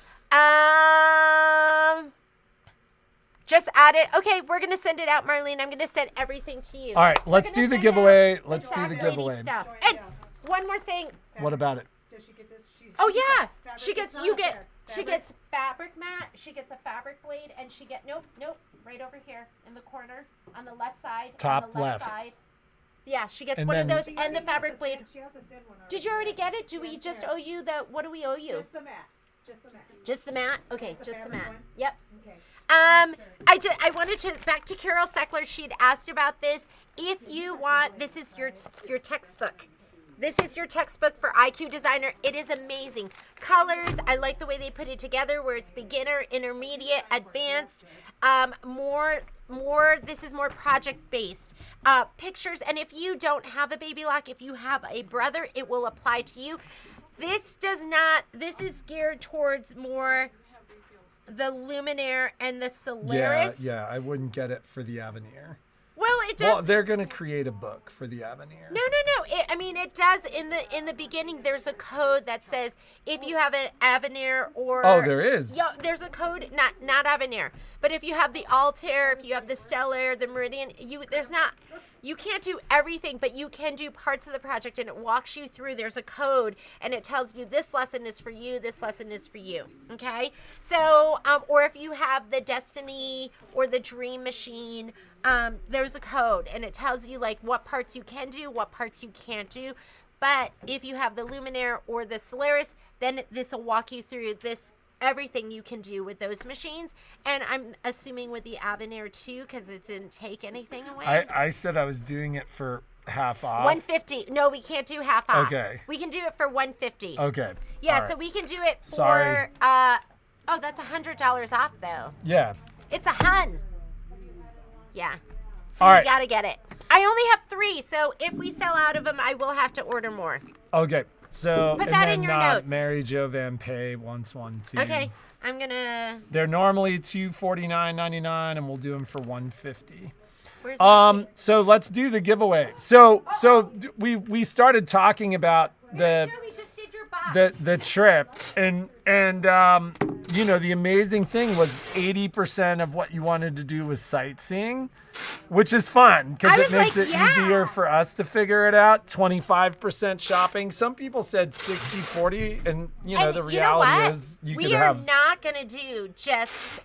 just add it. Okay, we're gonna send it out, Marlene. I'm gonna send everything to you. All right, let's We're do gonna the send giveaway. out Let's do the lady giveaway. Stuff. And one more thing. What about it? Does she get this? Oh yeah, she Fabric, gets it's you not get there. she Fabric. gets fabric mat. She gets a fabric blade, and she get nope, right over here in the corner on the left side. Top on the left left. side. Yeah, she gets And one of then- those and the fabric blade. She has a thin one. Did you already get it? Do we just owe you the? What do we owe you? Just the mat. Just the mat. Just the mat? Okay, Just the just the fabric mat. one? Yep. Okay. I wanted to back to Carol Seckler. She'd asked about this. If you want, this is your textbook. This is your textbook for IQ Designer. It is amazing. Colors, I like the way they put it together where it's beginner, intermediate, advanced. This is more project based. Pictures, and if you don't have a baby lock, if you have a brother, it will apply to you. This is geared towards more the Luminaire and the Solaris. Yeah, I wouldn't get it for the Avenir. Well, it does. Well, they're gonna create a book for the Avenir. No. It does. In the beginning, there's a code that says if you have an Avenir or. Oh, there is. Yeah, there's a code, not Avenir, but if you have the Altair, if you have the Stellar, the Meridian, there's not. You can't do everything, but you can do parts of the project, and it walks you through. There's a code, and it tells you this lesson is for you, this lesson is for you. Okay? So, or if you have the Destiny or the Dream Machine, there's a code, and it tells you like what parts you can do, what parts you can't do. But if you have the Luminaire or the Solaris, then this will walk you through everything you can do with those machines. And I'm assuming with the Avenir too, because it didn't take anything away. I said I was doing it for half off. 150. No, we can't do half off. Okay. We can do it for 150. Okay. Yeah, All right. so we can do it for Sorry. oh, that's $100 off though. Yeah. It's $100. Yeah. So All you right. gotta get it. I only have 3, so if we sell out of them, I will have to order more. Okay. So Put and that then in your notes. Mary Jo Van Pay wants one too. Okay, I'm gonna. They're normally $249.99, and we'll do them for $150. Where's my So let's do the giveaway. So we started talking about the we just did your box. the trip, and you know, the amazing thing was 80% of what you wanted to do was sightseeing, which is fun because I it was makes like, it yeah. easier for us to figure it out. 25% shopping. Some people said 60-40, and you know, And the you know reality what? is you we could are have. not gonna do just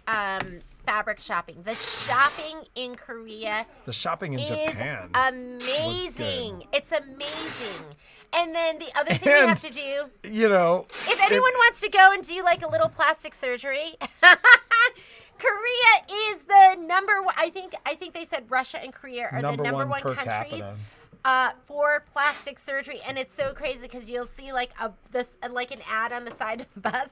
fabric shopping. The shopping in Korea The shopping in is Japan. amazing. It's amazing. And then the other thing we And- have to do, You know, if anyone wants to go and do like a little plastic surgery, Korea is the number one. I think they said Russia and Korea are the number one per countries capita. for plastic surgery, and it's so crazy because you'll see like like an ad on the side of the bus,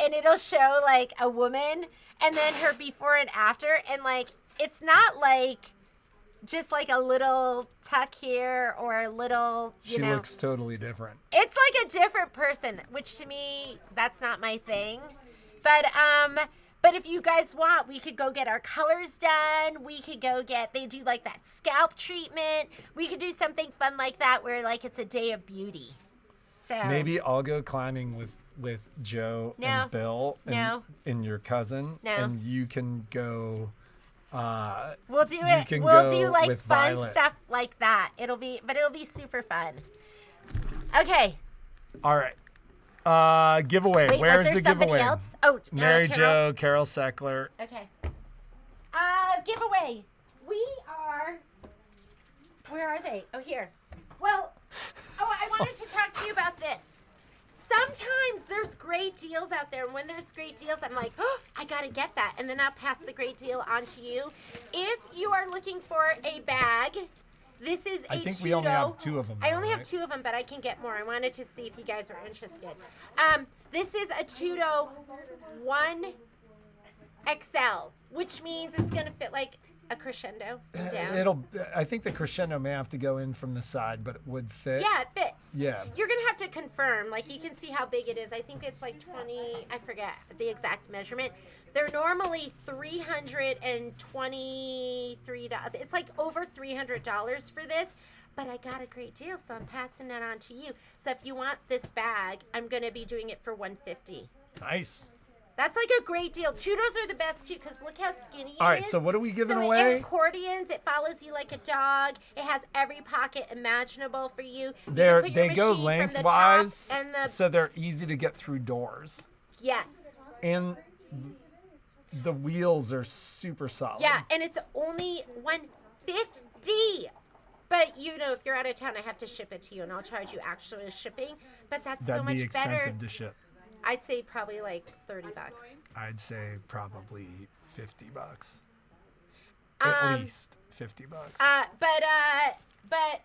and it'll show like a woman and then her before and after, and like it's not like just like a little tuck here or a little, you She know. looks totally different. It's like a different person, which to me, that's not my thing. But if you guys want, we could go get our colors done. We could go they do like that scalp treatment. We could do something fun like that where like it's a day of beauty. So Maybe I'll go climbing with Joe No. and Bill No. and your cousin, No. and you can go. we'll do you it. can We'll go do like with fun Violet. stuff like that. It'll be super fun. Okay. All right. Giveaway. Wait, Where's was there the somebody giveaway? else? Oh, Mary Carol? Jo, Carol Seckler. Okay. Giveaway. We are. Where are they? Oh, here. Well, I wanted to talk to you about this. Sometimes there's great deals out there, and when there's great deals, I'm like, oh, I gotta get that, and then I'll pass the great deal on to you. If you are looking for a bag, this is a I think Tudo. we only have 2 of them. I though, only have right? 2 of them, but I can get more. I wanted to see if you guys were interested. This is a Tudo 1XL, which means it's gonna fit like a crescendo down. I think the crescendo may have to go in from the side, but it would fit. Yeah, it fits. Yeah. You're gonna have to confirm. Like you can see how big it is. I think it's like 20. I forget the exact measurement. They're normally $323. It's like over $300 for this. But I got a great deal, so I'm passing it on to you. So if you want this bag, I'm gonna be doing it for $150. Nice. That's like a great deal. Tudos are the best too, because look how skinny it is. All right. So what are we giving So away? it accordions. It follows you like a dog. It has every pocket imaginable for you. You They can put your go machine from the top lengthwise, and the so they're easy to get through doors, yes, and the wheels are super solid. yeah, and it's only $150. But you know, if you're out of town, I have to ship it to you, and I'll charge you actual shipping. But that's That'd so much be expensive better. to ship. I'd say probably like $30. I'd say probably $50. At least $50. But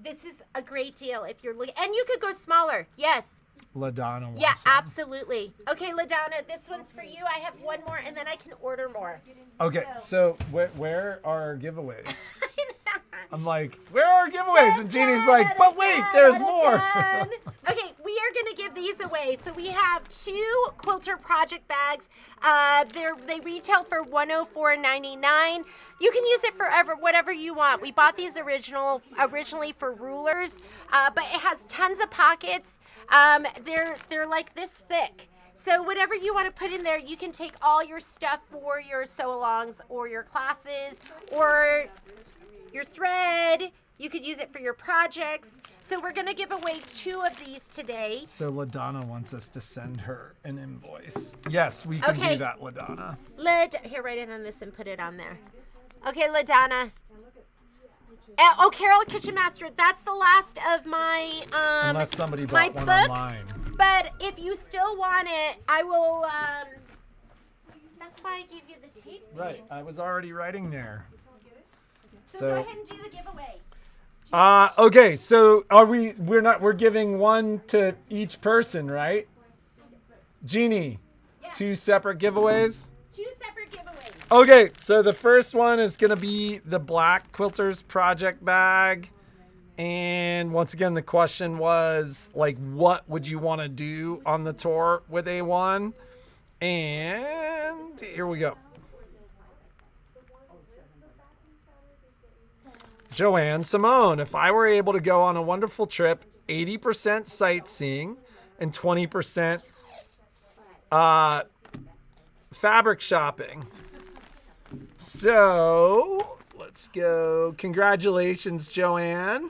this is a great deal if you're looking, and you could go smaller. Yes. LaDonna wants Yeah, some. absolutely. Okay, LaDonna, this one's for you. I have one more, and then I can order more. Okay, so where are our giveaways? I'm like, where are our giveaways? And Jeannie's like, but wait, there's more. Okay, we are going to give these away. So we have 2 quilter project bags. They retail for $104.99. You can use it for whatever you want. We bought these originally for rulers, but it has tons of pockets. They're like this thick. So whatever you want to put in there, you can take all your stuff for your sew-alongs or your classes or your thread. You could use it for your projects. So we're going to give away 2 of these today. So LaDonna wants us to send her an invoice. Yes, we can Okay. do that, LaDonna. Here, write it on this and put it on there. Okay, LaDonna. Oh, Carol Kitchen Master, that's the last of my Unless somebody my bought one books. online. But if you still want it, I will. That's why I gave you the tape. Right, I was already writing there. So go ahead and do the giveaway. Okay, so we're giving one to each person, right? Jeannie, Yes. 2 separate giveaways? 2 separate giveaways. Okay, so the first one is going to be the Black Quilters Project bag. And once again, the question was, like, what would you want to do on the tour with A-1? And here we go. Joanne Simone, if I were able to go on a wonderful trip, 80% sightseeing and 20% fabric shopping. So let's go. Congratulations, Joanne.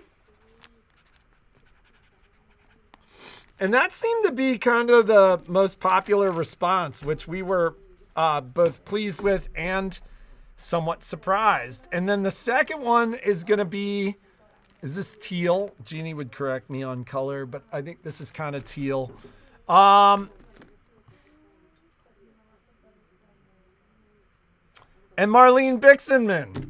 And that seemed to be kind of the most popular response, which we were both pleased with and somewhat surprised. And then the second one is going to be, is this teal? Jeannie would correct me on color, but I think this is kind of teal. And Marlene Bixenman.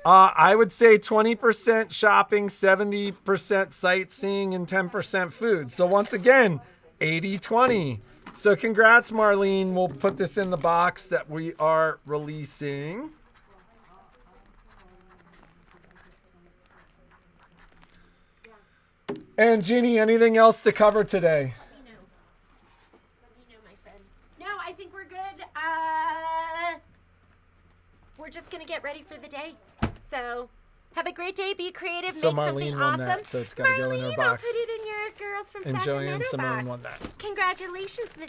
I would say 20% shopping, 70% sightseeing, and 10% food. So once again, 80-20. So congrats, Marlene. We'll put this in the box that we are releasing. And Jeannie, anything else to cover today? Let me know, my friend. No, I think we're good. We're just gonna get ready for the day. So have a great day. Be creative. So Make Marlene something won awesome. that, so it's got to go in her Marlene, box. I'll put it in your Girls from And Sacramento Joanne Simone box. won that. Congratulations, Miss.